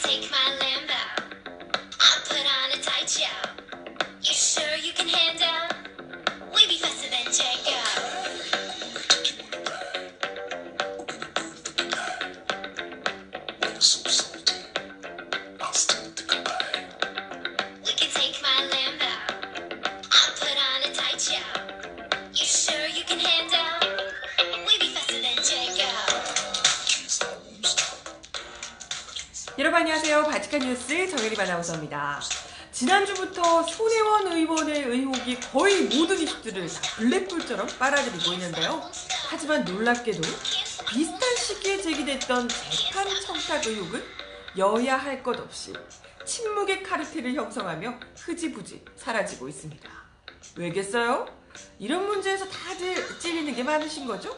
take my Lambo. I'll put on a tight show. You sure you can handle? We be faster than Django. We can take my Lambo. I'll put on a tight show. You sure you can handle? We be faster than Django. 여러분 안녕하세요. 바치칸 뉴스 정혜림 아나운서입니다. 지난주부터 손혜원 의원의 의혹이 거의 모든 이슈들을 다 블랙홀처럼 빨아들이고 있는데요. 하지만 놀랍게도 비슷한 시기에 제기됐던 재판 청탁 의혹은 여야 할 것 없이 침묵의 카르텔을 형성하며 흐지부지 사라지고 있습니다. 왜겠어요? 이런 문제에서 다들 찔리는 게 많으신 거죠?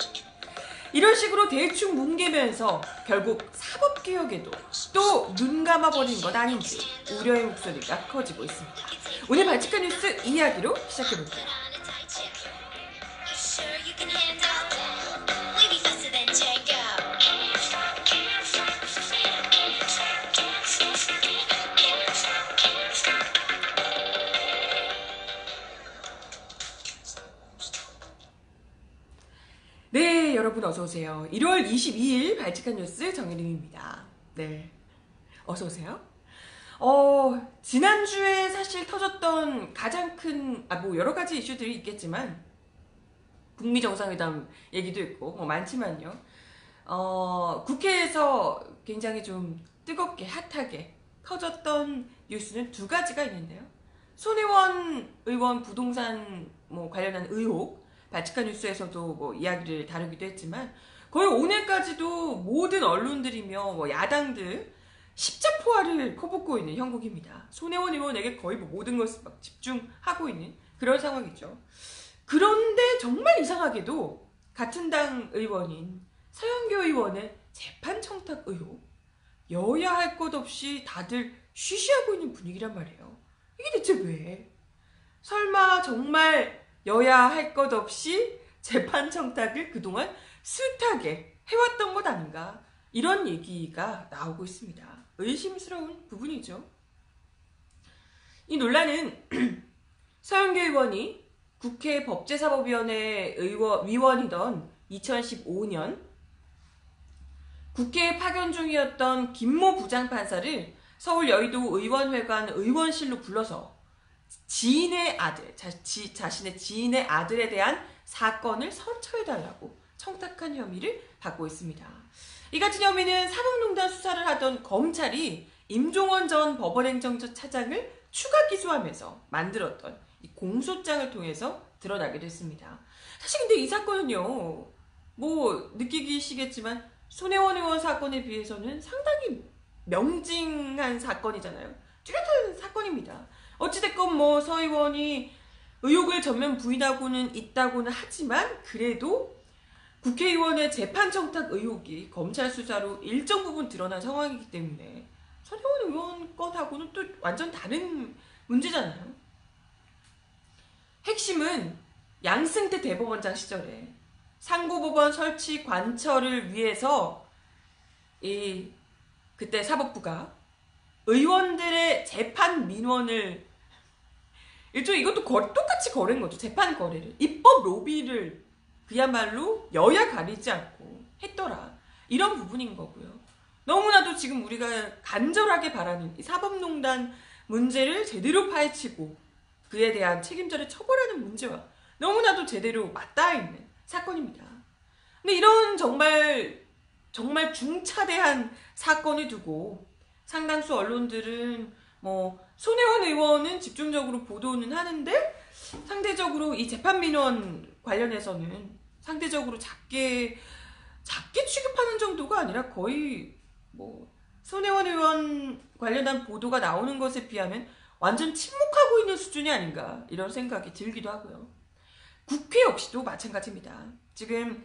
이런 식으로 대충 뭉개면서 결국 사법개혁에도 또 눈 감아버린 것 아닌지 우려의 목소리가 커지고 있습니다. 오늘 바치칸 뉴스 이야기로 시작해볼게요. You sure you can handle? We be faster than Django. 네, 여러분 어서오세요. 1월 22일 바치칸 뉴스 정혜림입니다. 네, 어서오세요. 지난주에 사실 터졌던 가장 큰, 여러 가지 이슈들이 있겠지만, 북미 정상회담 얘기도 있고, 많지만요. 국회에서 굉장히 좀 뜨겁게, 핫하게 터졌던 뉴스는 두 가지가 있는데요. 손혜원 의원 부동산 관련한 의혹, 바치칸 뉴스에서도 이야기를 다루기도 했지만, 거의 오늘까지도 모든 언론들이며 야당들 십자포화를 퍼붓고 있는 형국입니다. 손혜원 의원에게 거의 모든 것을 막 집중하고 있는 그런 상황이죠. 그런데 정말 이상하게도 같은 당 의원인 서영교 의원의 재판 청탁 의혹, 여야 할 것 없이 다들 쉬쉬하고 있는 분위기란 말이에요. 이게 대체 왜? 설마 정말 여야 할 것 없이 재판 청탁을 그동안 숱하게 해왔던 것 아닌가? 이런 얘기가 나오고 있습니다. 의심스러운 부분이죠. 이 논란은 서영교 의원이 국회 법제사법위원회 위원이던 2015년 국회에 파견 중이었던 김모 부장판사를 서울 여의도 의원회관 의원실로 불러서 지인의 아들, 자신의 지인의 아들에 대한 사건을 선처해달라고 청탁한 혐의를 받고 있습니다. 이 같은 혐의는 사법농단 수사를 하던 검찰이 임종원 전 법원행정처 차장을 추가 기소하면서 만들었던 이 공소장을 통해서 드러나게 됐습니다. 사실 근데 이 사건은요, 느끼시겠지만 손혜원 의원 사건에 비해서는 상당히 명징한 사건이잖아요. 뚜렷한 사건입니다. 어찌됐건 서 의원이 의혹을 전면 부인하고는 있다고는 하지만 그래도 국회의원의 재판 청탁 의혹이 검찰 수사로 일정 부분 드러난 상황이기 때문에 손혜원 의원 건하고는 또 완전 다른 문제잖아요. 핵심은 양승태 대법원장 시절에 상고법원 설치 관철을 위해서 그때 사법부가 의원들의 재판 민원을 일종 이것도 똑같이 거래인 거죠. 재판 거래를. 입법 로비를 그야말로 여야 가리지 않고 했더라. 이런 부분인 거고요. 너무나도 지금 우리가 간절하게 바라는 이 사법농단 문제를 제대로 파헤치고 그에 대한 책임자를 처벌하는 문제와 너무나도 제대로 맞닿아 있는 사건입니다. 근데 이런 정말 중차대한 사건을 두고 상당수 언론들은 손혜원 의원은 집중적으로 보도는 하는데 상대적으로 이 재판 민원 관련해서는 상대적으로 작게 취급하는 정도가 아니라 거의 손혜원 의원 관련한 보도가 나오는 것에 비하면 완전 침묵하고 있는 수준이 아닌가 이런 생각이 들기도 하고요. 국회 역시도 마찬가지입니다. 지금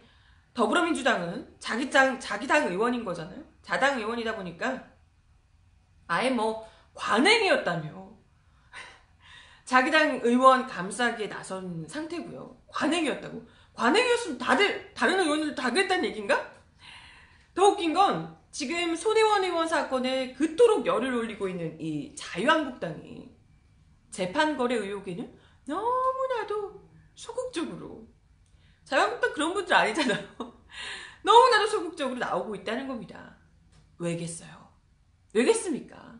더불어민주당은 자기 당 의원인 거잖아요. 자당 의원이다 보니까 아예 관행이었다며 자기 당 의원 감싸기에 나선 상태고요. 관행이었다고. 관행이었으면 다른 의원들도 다 그랬다는 얘기인가? 더 웃긴 건 지금 손혜원 의원 사건에 그토록 열을 올리고 있는 이 자유한국당이 재판거래 의혹에는 너무나도 소극적으로, 자유한국당 그런 분들 아니잖아요. 너무나도 소극적으로 나오고 있다는 겁니다. 왜겠어요? 왜겠습니까?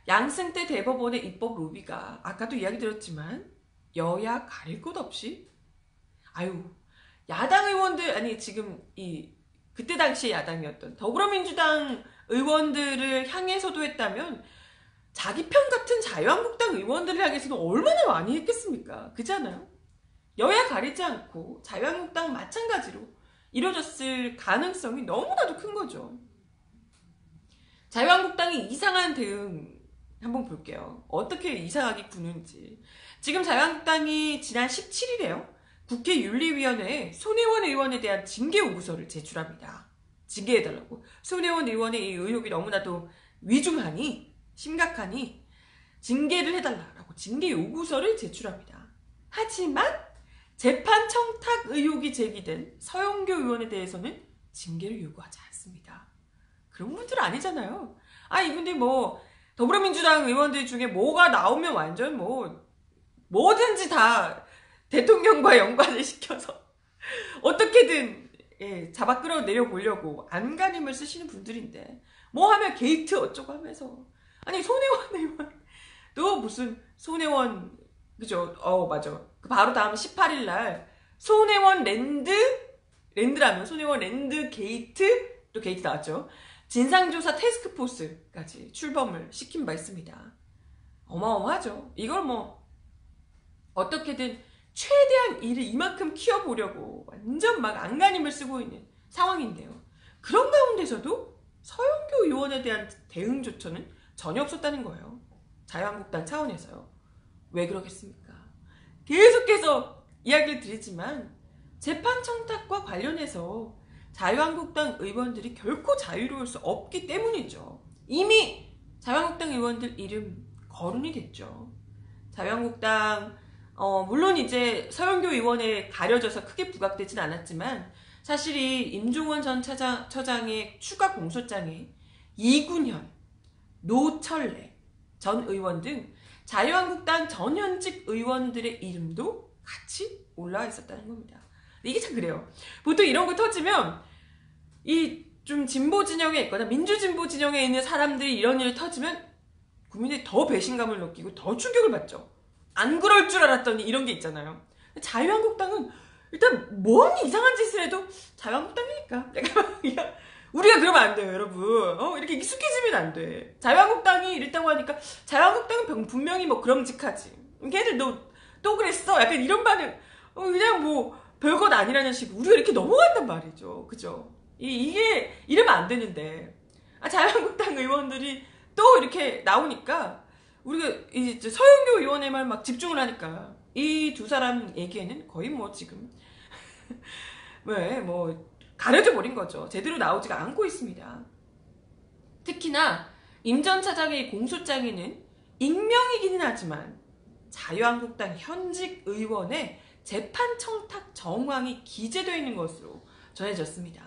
양승태 대법원의 입법 로비가 아까도 이야기 드렸지만 여야 가릴 것 없이 야당 의원들, 아니 지금 그때 당시에 야당이었던 더불어민주당 의원들을 향해서도 했다면 자기 편 같은 자유한국당 의원들을 향해서는 얼마나 많이 했겠습니까? 그잖아요. 여야 가리지 않고 자유한국당 마찬가지로 이루어졌을 가능성이 너무나도 큰 거죠. 자유한국당이 이상한 대응 한번 볼게요. 어떻게 이상하게 구는지. 지금 자유한국당이 지난 17일에요. 국회 윤리위원회에 손혜원 의원에 대한 징계 요구서를 제출합니다. 징계해달라고. 손혜원 의원의 이 의혹이 너무나도 위중하니, 심각하니 징계를 해달라고 징계 요구서를 제출합니다. 하지만 재판 청탁 의혹이 제기된 서영교 의원에 대해서는 징계를 요구하지 않습니다. 그런 분들 아니잖아요. 이분들 더불어민주당 의원들 중에 뭐가 나오면 완전 뭐든지 다 대통령과 연관을 시켜서 어떻게든 잡아 끌어내려 보려고 안간힘을 쓰시는 분들인데 하면 게이트 어쩌고 하면서 손혜원 의원 또 무슨 손혜원 그죠? 맞아. 그 바로 다음 18일날 손혜원 랜드라면 손혜원 랜드 게이트, 또 게이트 나왔죠. 진상조사 태스크포스까지 출범을 시킨 바 있습니다. 어마어마하죠. 이걸 어떻게든 최대한 일을 이만큼 키워보려고 완전 막 안간힘을 쓰고 있는 상황인데요. 그런 가운데서도 서영교 의원에 대한 대응조차는 전혀 없었다는 거예요. 자유한국당 차원에서요. 왜 그러겠습니까? 계속해서 이야기를 드리지만 재판 청탁과 관련해서 자유한국당 의원들이 결코 자유로울 수 없기 때문이죠. 이미 자유한국당 의원들 이름 거론이 됐죠. 자유한국당 물론 이제 서영교 의원에 가려져서 크게 부각되진 않았지만 사실 이 임종원 전 처장의 추가 공소장에 이군현, 노철래 전 의원 등 자유한국당 전현직 의원들의 이름도 같이 올라와 있었다는 겁니다. 이게 참 그래요. 보통 이런 거 터지면 이 좀 진보 진영에 있거나 민주진보 진영에 있는 사람들이 이런 일이 터지면 국민들이 더 배신감을 느끼고 더 충격을 받죠. 안 그럴 줄 알았더니 이런 게 있잖아요. 자유한국당은 일단 뭔 이상한 짓을 해도 자유한국당이니까 우리가 그러면 안 돼요, 여러분. 이렇게 익숙해지면 안 돼. 자유한국당이 이랬다고 하니까 자유한국당은 분명히 그럼직하지. 걔들 너 또 그랬어? 약간 이런 반응. 그냥 별것 아니라는 식으로 우리가 이렇게 넘어간단 말이죠. 그죠? 이게 이러면 안 되는데 자유한국당 의원들이 또 이렇게 나오니까 우리가 이제 서영교 의원에만 막 집중을 하니까 이 두 사람 얘기에는 거의 지금 왜 가려져 버린 거죠. 제대로 나오지가 않고 있습니다. 특히나 임 전 차장의 공소장에는 익명이기는 하지만 자유한국당 현직 의원의 재판 청탁 정황이 기재되어 있는 것으로 전해졌습니다.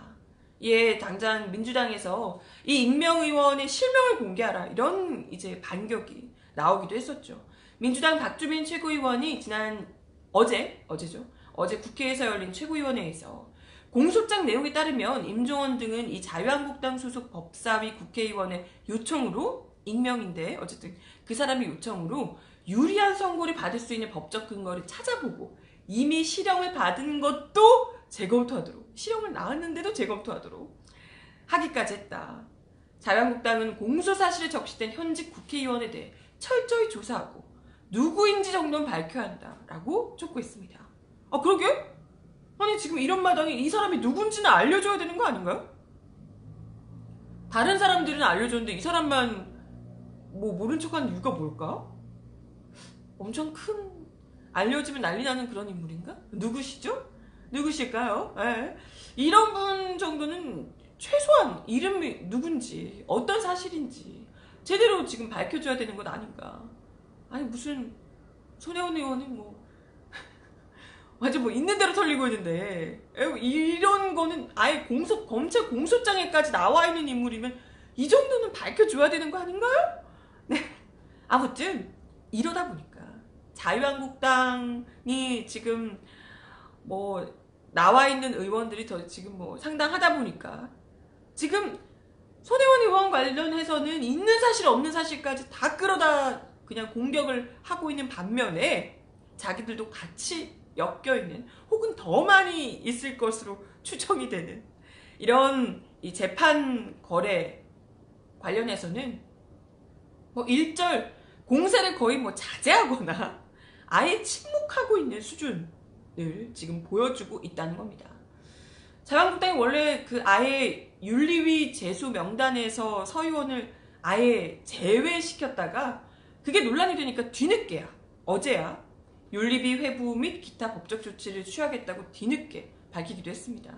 당장 민주당에서 이 익명 의원의 실명을 공개하라 이런 이제 반격이 나오기도 했었죠. 민주당 박주민 최고위원이 어제죠. 어제 국회에서 열린 최고위원회에서 공소장 내용에 따르면 임종원 등은 이 자유한국당 소속 법사위 국회의원의 요청으로, 익명인데 어쨌든 그 사람의 요청으로 유리한 선고를 받을 수 있는 법적 근거를 찾아보고 이미 실형을 받은 것도 재검토하도록, 실형을 나왔는데도 재검토하도록 하기까지 했다. 자유한국당은 공소사실에 적시된 현직 국회의원에 대해 철저히 조사하고 누구인지 정도는 밝혀야 한다라고 촉구했습니다. 그러게? 지금 이런 마당에 이 사람이 누군지는 알려줘야 되는 거 아닌가요? 다른 사람들은 알려줬는데 이 사람만 모른 척하는 이유가 뭘까? 엄청 큰, 알려지면 난리 나는 그런 인물인가? 누구시죠? 누구실까요? 이런 분 정도는 최소한 이름이 누군지, 어떤 사실인지 제대로 지금 밝혀줘야 되는 건 아닌가. 무슨 손혜원 의원은 완전 뭐 있는 대로 털리고 있는데 이런 거는 아예 검찰 공소장에까지 나와 있는 인물이면 이 정도는 밝혀줘야 되는 거 아닌가요? 네. 아무튼 이러다 보니까 자유한국당이 지금 뭐 나와 있는 의원들이 더 지금 뭐 상당하다 보니까 지금 손혜원 의원 관련해서는 있는 사실 없는 사실까지 다 끌어다 그냥 공격을 하고 있는 반면에 자기들도 같이 엮여있는 혹은 더 많이 있을 것으로 추정이 되는 이런 이 재판 거래 관련해서는 뭐 일절 공세를 거의 뭐 자제하거나 아예 침묵하고 있는 수준을 지금 보여주고 있다는 겁니다. 자유한국당이 원래 그 아예 윤리위 제소 명단에서 서 의원을 아예 제외시켰다가 그게 논란이 되니까 뒤늦게야 어제야 윤리위 회부 및 기타 법적 조치를 취하겠다고 뒤늦게 밝히기도 했습니다.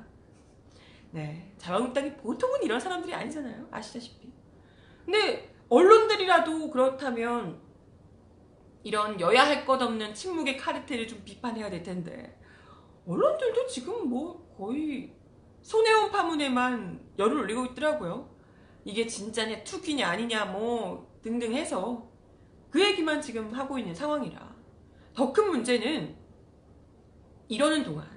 네, 자유한국당이 보통은 이런 사람들이 아니잖아요. 아시다시피. 근데 언론들이라도 그렇다면 이런 여야 할 것 없는 침묵의 카르텔을 좀 비판해야 될 텐데 언론들도 지금 뭐 거의 손혜원 파문에만 열을 올리고 있더라고요. 이게 진짜냐 투기냐 아니냐 뭐 등등 해서 그 얘기만 지금 하고 있는 상황이라 더 큰 문제는 이러는 동안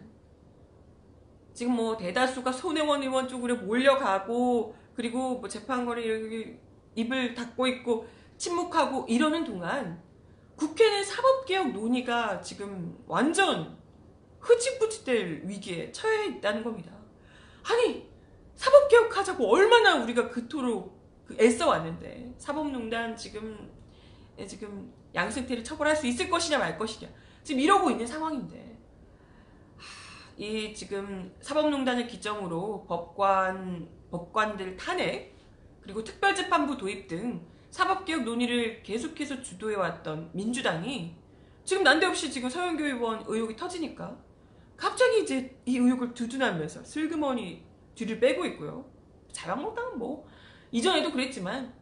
지금 뭐 대다수가 손혜원 의원 쪽으로 몰려가고 그리고 뭐 재판거래 이렇게 입을 닫고 있고 침묵하고 이러는 동안 국회는 사법개혁 논의가 지금 완전 흐지부지될 위기에 처해 있다는 겁니다. 아니 사법개혁하자고 얼마나 우리가 그토록 애써 왔는데 사법농단 지금 양승태를 처벌할 수 있을 것이냐 말 것이냐 지금 이러고 있는 상황인데 이 지금 사법농단을 기점으로 법관들 탄핵 그리고 특별재판부 도입 등 사법개혁 논의를 계속해서 주도해왔던 민주당이 지금 난데없이 지금 서영교 의원 의혹이 터지니까 갑자기 이제 이 의혹을 두둔하면서 슬그머니 뒤를 빼고 있고요. 자유한국당은 뭐 이전에도 그랬지만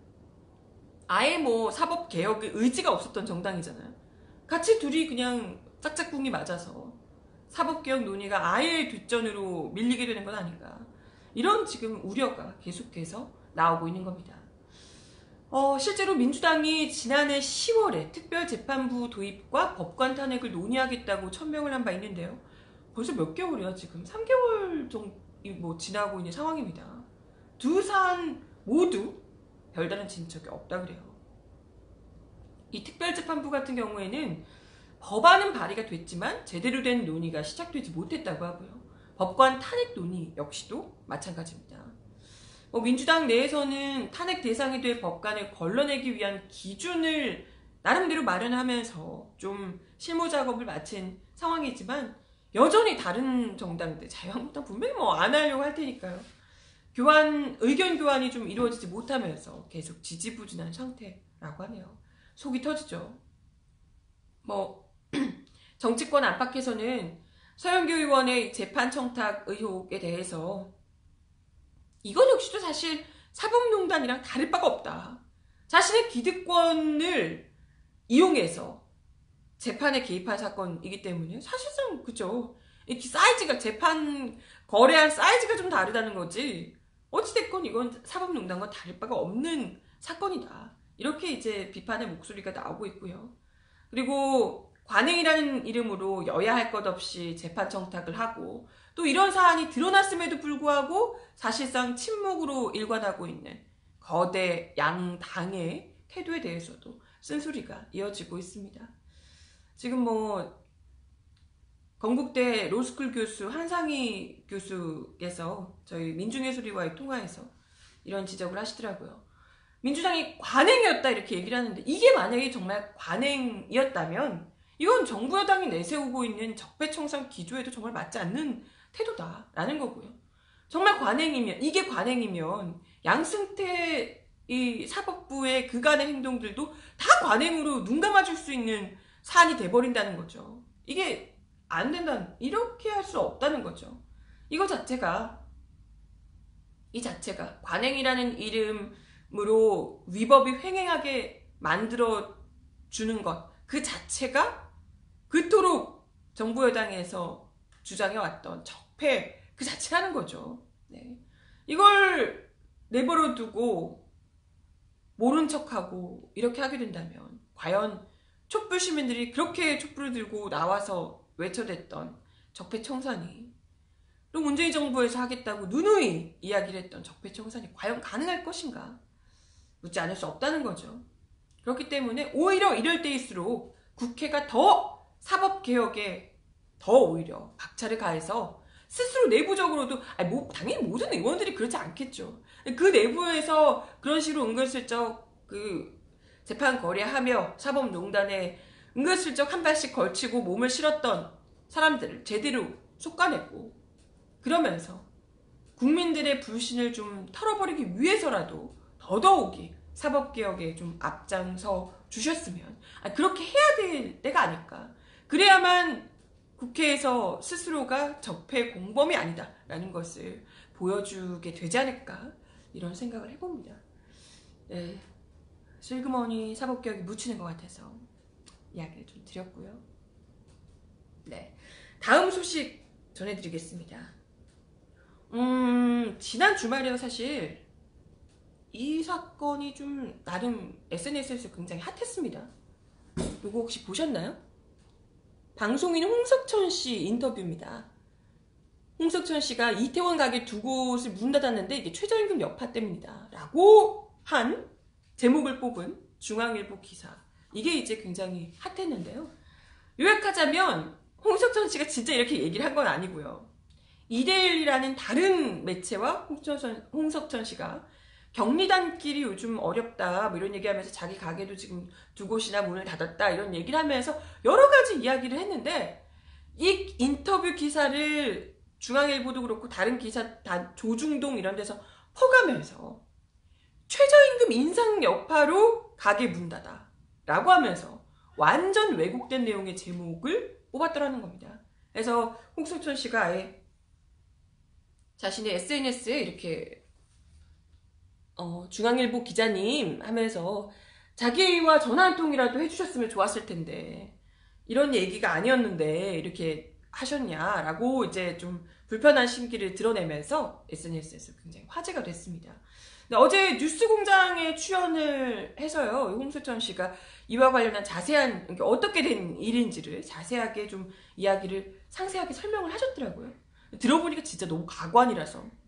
아예 뭐 사법개혁의 의지가 없었던 정당이잖아요. 같이 둘이 그냥 짝짝꿍이 맞아서 사법개혁 논의가 아예 뒷전으로 밀리게 되는 건 아닌가 이런 지금 우려가 계속해서 나오고 있는 겁니다. 실제로 민주당이 지난해 10월에 특별재판부 도입과 법관 탄핵을 논의하겠다고 천명을 한 바 있는데요. 벌써 몇 개월이야 지금 3개월 정도 뭐 지나고 있는 상황입니다. 두 사안 모두 별다른 진척이 없다 그래요. 이 특별재판부 같은 경우에는 법안은 발의가 됐지만 제대로 된 논의가 시작되지 못했다고 하고요. 법관 탄핵 논의 역시도 마찬가지입니다. 민주당 내에서는 탄핵 대상이 될 법관을 걸러내기 위한 기준을 나름대로 마련하면서 좀 실무 작업을 마친 상황이지만 여전히 다른 정당들, 자유한국당 분명히 뭐 안 하려고 할 테니까요. 의견 교환이 좀 이루어지지 못하면서 계속 지지부진한 상태라고 하네요. 속이 터지죠. 정치권 안팎에서는 서영교 의원의 재판 청탁 의혹에 대해서 이건 역시도 사실 사법농단이랑 다를 바가 없다. 자신의 기득권을 이용해서 재판에 개입한 사건이기 때문에 사실상 그죠. 이렇게 사이즈가 재판 거래한 사이즈가 좀 다르다는 거지. 어찌됐건 이건 사법농단과 다를 바가 없는 사건이다. 이렇게 이제 비판의 목소리가 나오고 있고요. 그리고 관행이라는 이름으로 여야 할 것 없이 재판 청탁을 하고 또 이런 사안이 드러났음에도 불구하고 사실상 침묵으로 일관하고 있는 거대 양당의 태도에 대해서도 쓴소리가 이어지고 있습니다. 지금 건국대 로스쿨 교수 한상희 교수께서 저희 민중예술위와의 통화에서 이런 지적을 하시더라고요. 민주당이 관행이었다 이렇게 얘기를 하는데 이게 만약에 정말 관행이었다면 이건 정부 여당이 내세우고 있는 적폐청산 기조에도 정말 맞지 않는 태도다라는 거고요. 정말 이게 관행이면 양승태 이 사법부의 그간의 행동들도 다 관행으로 눈 감아줄 수 있는 사안이 돼버린다는 거죠. 이게 안 된다는, 이렇게 할 수 없다는 거죠. 이 자체가 관행이라는 이름으로 위법이 횡행하게 만들어주는 것, 그 자체가 그토록 정부 여당에서 주장해왔던 적폐 그 자체라는 거죠. 네. 이걸 내버려 두고 모른 척하고 이렇게 하게 된다면 과연 촛불 시민들이 그렇게 촛불을 들고 나와서 외쳐댔던 적폐청산이 또 문재인 정부에서 하겠다고 누누이 이야기를 했던 적폐청산이 과연 가능할 것인가? 묻지 않을 수 없다는 거죠. 그렇기 때문에 오히려 이럴 때일수록 국회가 더 사법개혁에 더 오히려 박차를 가해서 스스로 내부적으로도 당연히 모든 의원들이 그렇지 않겠죠. 그 내부에서 그런 식으로 은근슬쩍 그 재판 거래하며 사법농단에 은근슬쩍 한 발씩 걸치고 몸을 실었던 사람들을 제대로 솎아내고 그러면서 국민들의 불신을 좀 털어버리기 위해서라도 더더욱이 사법개혁에 좀 앞장서 주셨으면 그렇게 해야 될 때가 아닐까. 그래야만 국회에서 스스로가 적폐 공범이 아니다라는 것을 보여주게 되지 않을까 이런 생각을 해봅니다. 네, 슬그머니 사법개혁이 묻히는 것 같아서 이야기를 좀 드렸고요. 네, 다음 소식 전해드리겠습니다. 지난 주말에요. 사실 이 사건이 좀 나름 SNS에서 굉장히 핫했습니다. 이거 혹시 보셨나요? 방송인 홍석천 씨 인터뷰입니다. 홍석천 씨가 이태원 가게 두 곳을 문 닫았는데 이게 최저임금 여파 때문이다 라고 한 제목을 뽑은 중앙일보 기사. 이게 이제 굉장히 핫했는데요. 요약하자면 홍석천 씨가 진짜 이렇게 얘기를 한 건 아니고요. 이데일리라는 다른 매체와 홍석천 씨가 격리단길이 요즘 어렵다 뭐 이런 얘기하면서 자기 가게도 지금 두 곳이나 문을 닫았다 이런 얘기를 하면서 여러 가지 이야기를 했는데 이 인터뷰 기사를 중앙일보도 그렇고 다른 기사 다 조중동 이런 데서 퍼가면서 최저임금 인상 여파로 가게 문 닫아 라고 하면서 완전 왜곡된 내용의 제목을 뽑았더라는 겁니다. 그래서 홍석천 씨가 아예 자신의 SNS에 이렇게 중앙일보 기자님 하면서 자기와 전화 한 통이라도 해주셨으면 좋았을 텐데 이런 얘기가 아니었는데 이렇게 하셨냐라고 이제 좀 불편한 심기를 드러내면서 SNS에서 굉장히 화제가 됐습니다. 근데 어제 뉴스공장에 출연을 해서요. 홍석천 씨가 이와 관련한 자세한 그러니까 어떻게 된 일인지를 자세하게 좀 이야기를 상세하게 설명을 하셨더라고요. 들어보니까 진짜 너무 가관이라서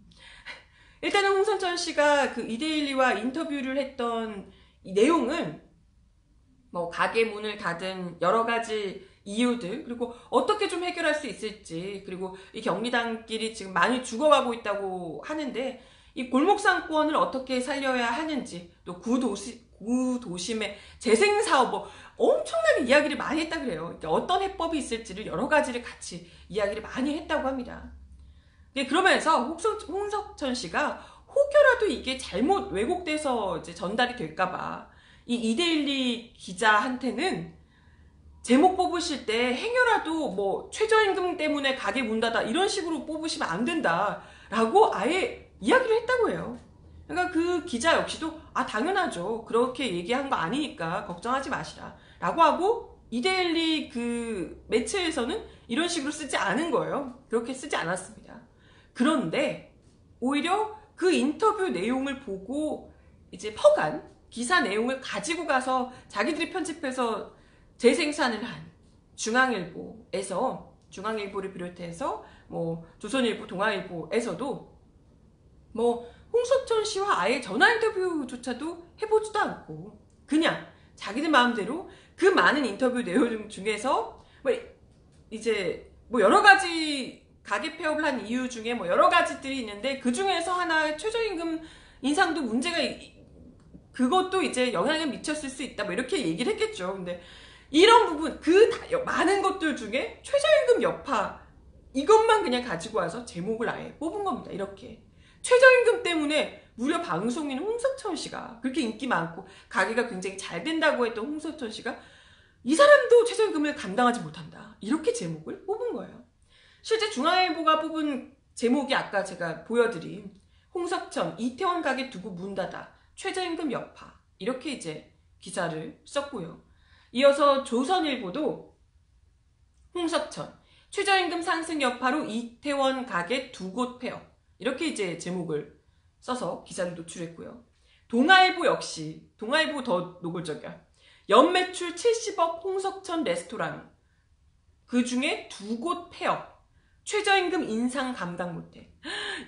일단은 홍석천 씨가 그 이데일리와 인터뷰를 했던 이 내용은 뭐 가게 문을 닫은 여러 가지 이유들 그리고 어떻게 좀 해결할 수 있을지 그리고 이 격리단길이 지금 많이 죽어가고 있다고 하는데 이 골목상권을 어떻게 살려야 하는지 또 구도심의 재생사업 뭐 엄청나게 이야기를 많이 했다 그래요. 그러니까 어떤 해법이 있을지를 여러 가지를 같이 이야기를 많이 했다고 합니다. 네, 그러면서 홍석천 씨가 혹여라도 이게 잘못 왜곡돼서 이제 전달이 될까봐 이 이데일리 기자한테는 제목 뽑으실 때 행여라도 뭐 최저임금 때문에 가게 문 닫아 이런 식으로 뽑으시면 안 된다라고 아예 이야기를 했다고 해요. 그러니까 그 기자 역시도 당연하죠. 그렇게 얘기한 거 아니니까 걱정하지 마시라 라고 하고 이데일리 그 매체에서는 이런 식으로 쓰지 않은 거예요. 그렇게 쓰지 않았습니다. 그런데 오히려 그 인터뷰 내용을 보고 이제 퍼간 기사 내용을 가지고 가서 자기들이 편집해서 재생산을 한 중앙일보를 비롯해서 뭐 조선일보, 동아일보에서도 뭐 홍석천 씨와 아예 전화 인터뷰조차도 해보지도 않고 그냥 자기들 마음대로 그 많은 인터뷰 내용 중에서 뭐 이제 뭐 여러 가지 가계 폐업을 한 이유 중에 뭐 여러 가지들이 있는데 그 중에서 하나 최저임금 인상도 문제가 그것도 이제 영향을 미쳤을 수 있다 뭐 이렇게 얘기를 했겠죠. 근데 이런 부분 많은 것들 중에 최저임금 여파 이것만 그냥 가지고 와서 제목을 아예 뽑은 겁니다. 이렇게 최저임금 때문에 무려 방송인 홍석천 씨가 그렇게 인기 많고 가게가 굉장히 잘 된다고 했던 홍석천 씨가 이 사람도 최저임금을 감당하지 못한다 이렇게 제목을 뽑은 거예요. 실제 중앙일보가 뽑은 제목이 아까 제가 보여드린 홍석천 이태원 가게 두고 문 닫아 최저임금 여파 이렇게 이제 기사를 썼고요. 이어서 조선일보도 홍석천, 최저임금 상승 여파로 이태원 가게 2곳 폐업. 이렇게 이제 제목을 써서 기사를 노출했고요. 동아일보 역시, 동아일보 더 노골적이야. 연매출 70억 홍석천 레스토랑. 그 중에 2곳 폐업. 최저임금 인상 감당 못해.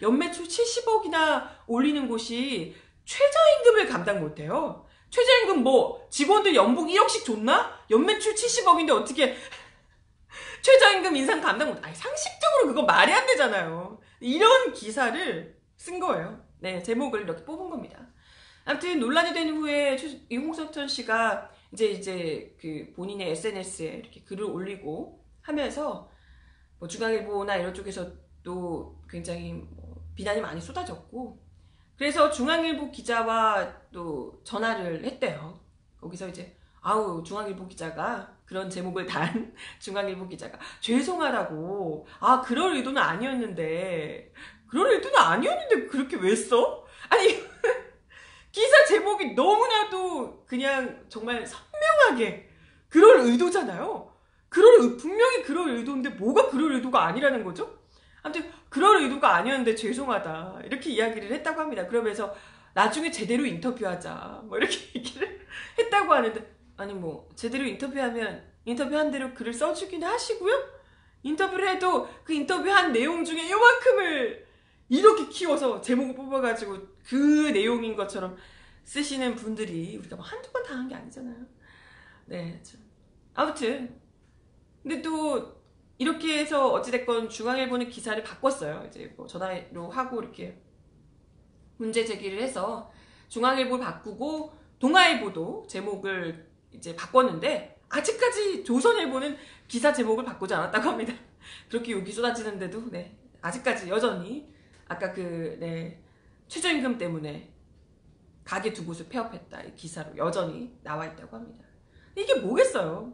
연매출 70억이나 올리는 곳이 최저임금을 감당 못해요. 최저임금 뭐 직원들 연봉 1억씩 줬나? 연매출 70억인데 어떻게 최저임금 인상 감당 못? 아니 상식적으로 그거 말이 안 되잖아요. 이런 기사를 쓴 거예요. 네, 제목을 이렇게 뽑은 겁니다. 아무튼 논란이 된 후에 이 홍석천 씨가 이제 그 본인의 SNS에 이렇게 글을 올리고 하면서 뭐 중앙일보나 이런 쪽에서도 굉장히 뭐 비난이 많이 쏟아졌고, 그래서 중앙일보 기자와 또 전화를 했대요. 거기서 이제 중앙일보 기자가 그런 제목을 단 중앙일보 기자가 죄송하다고, 그럴 의도는 아니었는데 그렇게 왜 써? 아니 기사 제목이 너무나도 그냥 정말 선명하게 그럴 의도잖아요. 분명히 그럴 의도인데 뭐가 그럴 의도가 아니라는 거죠? 아무튼 그럴 의도가 아니었는데 죄송하다 이렇게 이야기를 했다고 합니다. 그러면서 나중에 제대로 인터뷰하자 뭐 이렇게 얘기를 했다고 하는데, 아니 뭐 제대로 인터뷰하면 인터뷰한 대로 글을 써주긴 하시고요. 인터뷰를 해도 그 인터뷰한 내용 중에 요만큼을 이렇게 키워서 제목을 뽑아가지고 그 내용인 것처럼 쓰시는 분들이 우리가 뭐 한두 번 당한 게 아니잖아요. 네, 아무튼 근데 또 이렇게 해서 어찌됐건 중앙일보는 기사를 바꿨어요. 이제 뭐 전화로 하고 이렇게 문제 제기를 해서 중앙일보를 바꾸고 동아일보도 제목을 이제 바꿨는데, 아직까지 조선일보는 기사 제목을 바꾸지 않았다고 합니다. 그렇게 욕이 쏟아지는데도 네, 아직까지 여전히 아까 최저임금 때문에 가게 2곳을 폐업했다 이 기사로 여전히 나와 있다고 합니다. 이게 뭐겠어요?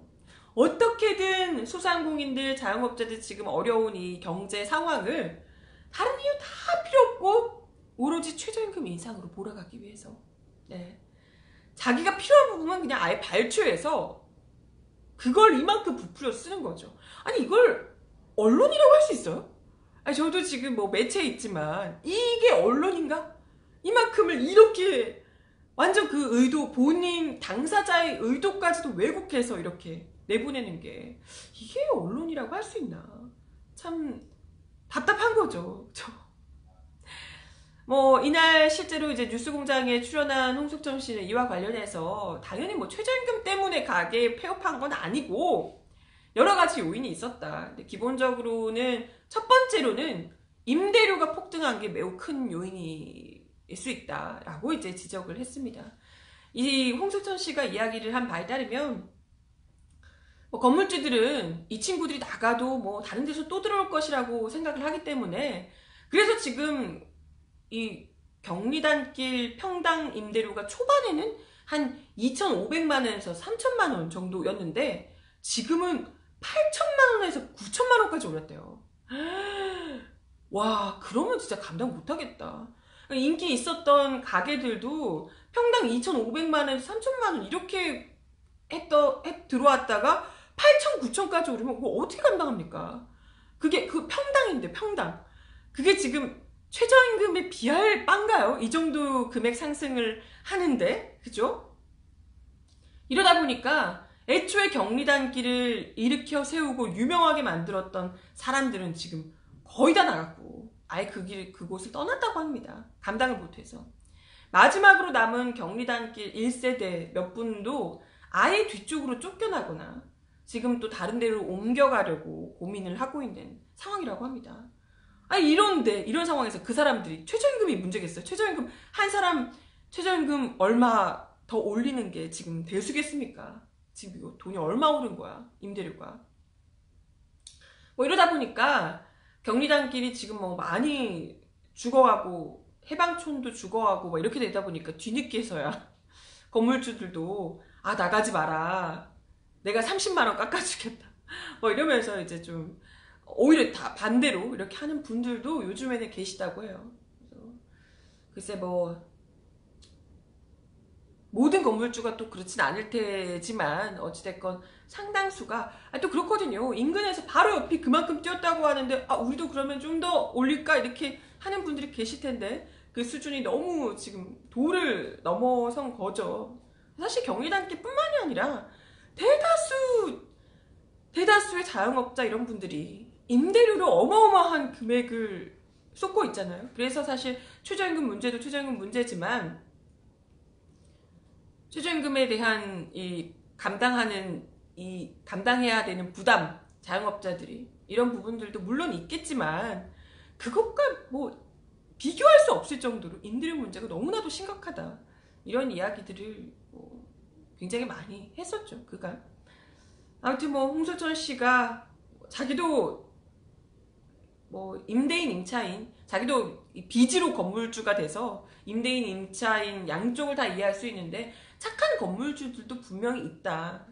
어떻게든 소상공인들, 자영업자들 지금 어려운 이 경제 상황을 다른 이유 다 필요 없고 오로지 최저임금 인상으로 몰아가기 위해서, 네, 자기가 필요한 부분은 그냥 아예 발췌해서 그걸 이만큼 부풀려 쓰는 거죠. 아니 이걸 언론이라고 할 수 있어요? 아니 저도 지금 뭐 매체에 있지만 이게 언론인가? 이만큼을 이렇게 완전 그 의도, 본인 당사자의 의도까지도 왜곡해서 이렇게 내보내는 게 이게 언론이라고 할 수 있나? 참 답답한 거죠. 뭐 이날 실제로 이제 뉴스공장에 출연한 홍석천 씨는 이와 관련해서 당연히 뭐 최저임금 때문에 가게 폐업한 건 아니고 여러 가지 요인이 있었다. 근데 기본적으로는 첫 번째로는 임대료가 폭등한 게 매우 큰 요인일 수 있다라고 이제 지적을 했습니다. 이 홍석천 씨가 이야기를 한 바에 따르면 뭐 건물주들은 이 친구들이 나가도 뭐 다른 데서 또 들어올 것이라고 생각을 하기 때문에, 그래서 지금 이 경리단길 평당 임대료가 초반에는 한 2,500만 원에서 3,000만 원 정도였는데 지금은 8,000만 원에서 9,000만 원까지 올랐대요. 와, 그러면 진짜 감당 못하겠다. 인기 있었던 가게들도 평당 2,500만 원에서 3,000만 원 이렇게 들어왔다가 8,000, 9,000까지 오르면 그거 어떻게 감당합니까? 그게 그 평당인데 평당. 그게 지금 최저임금에 비할 바인가요? 이 정도 금액 상승을 하는데, 그죠? 이러다 보니까 애초에 경리단길을 일으켜 세우고 유명하게 만들었던 사람들은 지금 거의 다 나갔고 아예 그곳을 떠났다고 합니다. 감당을 못해서. 마지막으로 남은 경리단길 1세대 몇 분도 아예 뒤쪽으로 쫓겨나거나 지금 또 다른 데로 옮겨가려고 고민을 하고 있는 상황이라고 합니다. 아니 이런 상황에서 그 사람들이 최저임금이 문제겠어요? 최저임금 한 사람 최저임금 얼마 더 올리는 게 지금 대수겠습니까? 지금 이거 돈이 얼마 오른 거야? 임대료가. 뭐 이러다 보니까 경리단길이 지금 뭐 많이 죽어가고 해방촌도 죽어가고 뭐 이렇게 되다 보니까 뒤늦게서야 건물주들도 나가지 마라. 내가 30만 원 깎아주겠다. 뭐 이러면서 이제 좀 오히려 다 반대로 이렇게 하는 분들도 요즘에는 계시다고 해요. 그래서 글쎄 뭐 모든 건물주가 또 그렇진 않을 테지만 어찌됐건 상당수가 또 그렇거든요. 인근에서 바로 옆이 그만큼 뛰었다고 하는데 우리도 그러면 좀 더 올릴까 이렇게 하는 분들이 계실 텐데 그 수준이 너무 지금 도를 넘어선 거죠. 사실 경리단길뿐만이 아니라 대다수의 자영업자 이런 분들이 임대료로 어마어마한 금액을 쏟고 있잖아요. 그래서 사실 최저임금 문제도 최저임금 문제지만 최저임금에 대한 감당해야 되는 부담, 자영업자들이 이런 부분들도 물론 있겠지만 그것과 뭐 비교할 수 없을 정도로 임대료 문제가 너무나도 심각하다. 이런 이야기들을 굉장히 많이 했었죠. 그간. 아무튼 뭐 홍석천 씨가 자기도 임대인 임차인 자기도 빚으로 건물주가 돼서 임대인 임차인 양쪽을 다 이해할 수 있는데 착한 건물주들도 분명히 있다.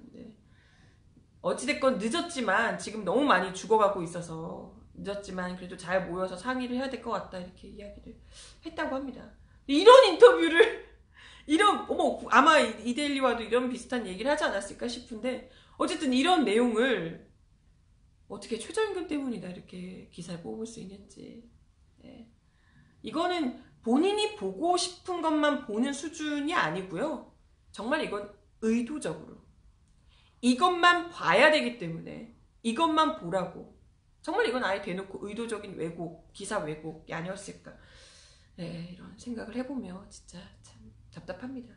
어찌됐건 늦었지만 지금 너무 많이 죽어가고 있어서 늦었지만 그래도 잘 모여서 상의를 해야 될 것 같다 이렇게 이야기를 했다고 합니다. 이런 인터뷰를 아마 이데일리와도 이런 비슷한 얘기를 하지 않았을까 싶은데 어쨌든 이런 내용을 어떻게 최저임금 때문이다 이렇게 기사를 뽑을 수 있는지. 네. 이거는 본인이 보고 싶은 것만 보는 수준이 아니고요. 정말 이건 의도적으로 이것만 봐야 되기 때문에 이것만 보라고 정말 이건 아예 대놓고 의도적인 왜곡, 기사 왜곡이 아니었을까. 네, 이런 생각을 해보며 진짜 참 답답합니다.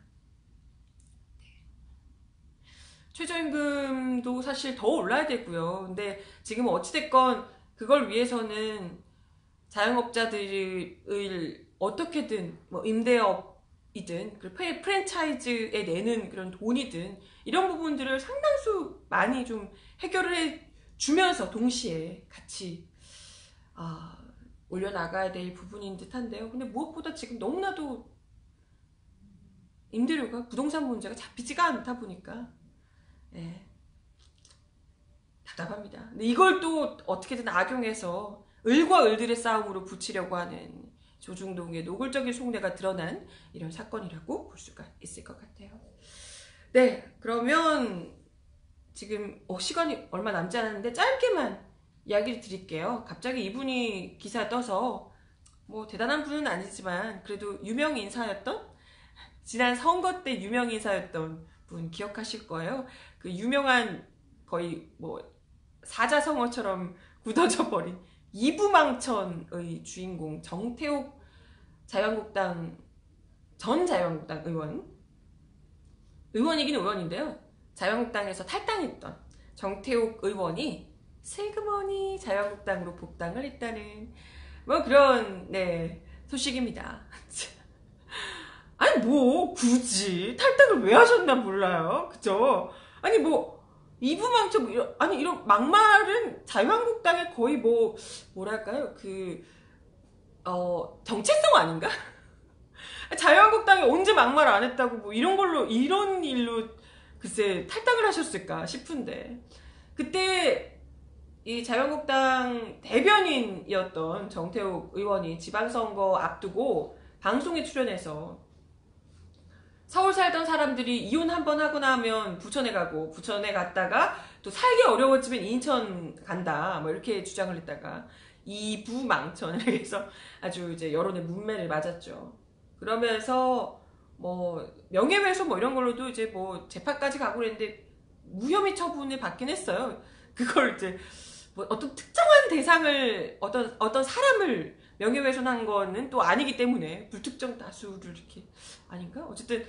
최저임금도 사실 더 올라야 되고요. 근데 지금 어찌됐건 그걸 위해서는 자영업자들을 어떻게든 임대업이든 프랜차이즈에 내는 그런 돈이든 이런 부분들을 상당수 많이 좀 해결을 해주면서 동시에 같이 올려나가야 될 부분인 듯한데요. 근데 무엇보다 지금 너무나도 임대료가 부동산 문제가 잡히지가 않다 보니까 답답합니다. 근데 이걸 또 어떻게든 악용해서 을과 을들의 싸움으로 붙이려고 하는 조중동의 노골적인 속내가 드러난 이런 사건이라고 볼 수가 있을 것 같아요. 네, 그러면 지금 시간이 얼마 남지 않았는데 짧게만 이야기를 드릴게요. 갑자기 이분이 기사에 떠서 대단한 분은 아니지만 그래도 유명 인사였던 지난 선거 때 유명 인사였던 분 기억하실 거예요. 그 유명한 거의 사자성어처럼 굳어져 버린 이부망천의 주인공 정태욱 전 자유한국당 의원이긴 의원인데요. 자유한국당에서 탈당했던 정태욱 의원이 슬그머니 자유한국당으로 복당을 했다는 그런 소식입니다. 아니 굳이 탈당을 왜 하셨나 몰라요. 그죠? 아니 이부망천 이런 막말은 자유한국당의 거의 뭐랄까요 정체성 아닌가? 자유한국당이 언제 막말 안 했다고 이런 일로 글쎄 탈당을 하셨을까 싶은데 그때 이 자유한국당 대변인이었던 정태욱 의원이 지방선거 앞두고 방송에 출연해서 서울 살던 사람들이 이혼 한번 하고 나면 부천에 가고 부천에 갔다가 또 살기 어려워지면 인천 간다 이렇게 주장을 했다가 이부망천을 해서 아주 이제 여론의 문매를 맞았죠. 그러면서 명예훼손 이런 걸로도 이제 재판까지 가고 그랬는데 무혐의 처분을 받긴 했어요. 그걸 이제 어떤 특정한 대상을 어떤 사람을 명예훼손한 거는 또 아니기 때문에 불특정 다수를 이렇게 아닌가? 어쨌든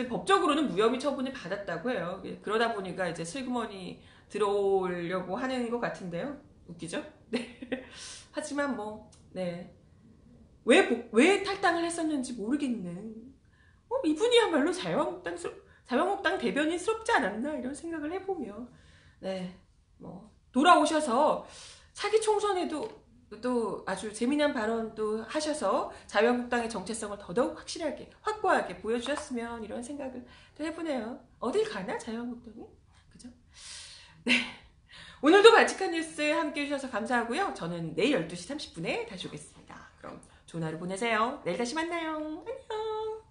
법적으로는 무혐의 처분을 받았다고 해요. 그러다 보니까 이제 슬그머니 들어오려고 하는 것 같은데요. 웃기죠? 네. 하지만 왜 탈당을 했었는지 모르겠는 이분이야말로 자유한국당 대변인스럽지 않았나 이런 생각을 해보며 돌아오셔서 차기 총선에도 또 아주 재미난 발언도 하셔서 자유한국당의 정체성을 더더욱 확고하게 보여주셨으면 이런 생각을 또 해보네요. 어딜 가나 자유한국당이? 그죠? 네. 오늘도 발칙한 뉴스 함께 해주셔서 감사하고요. 저는 내일 12시 30분에 다시 오겠습니다. 그럼 좋은 하루 보내세요. 내일 다시 만나요. 안녕.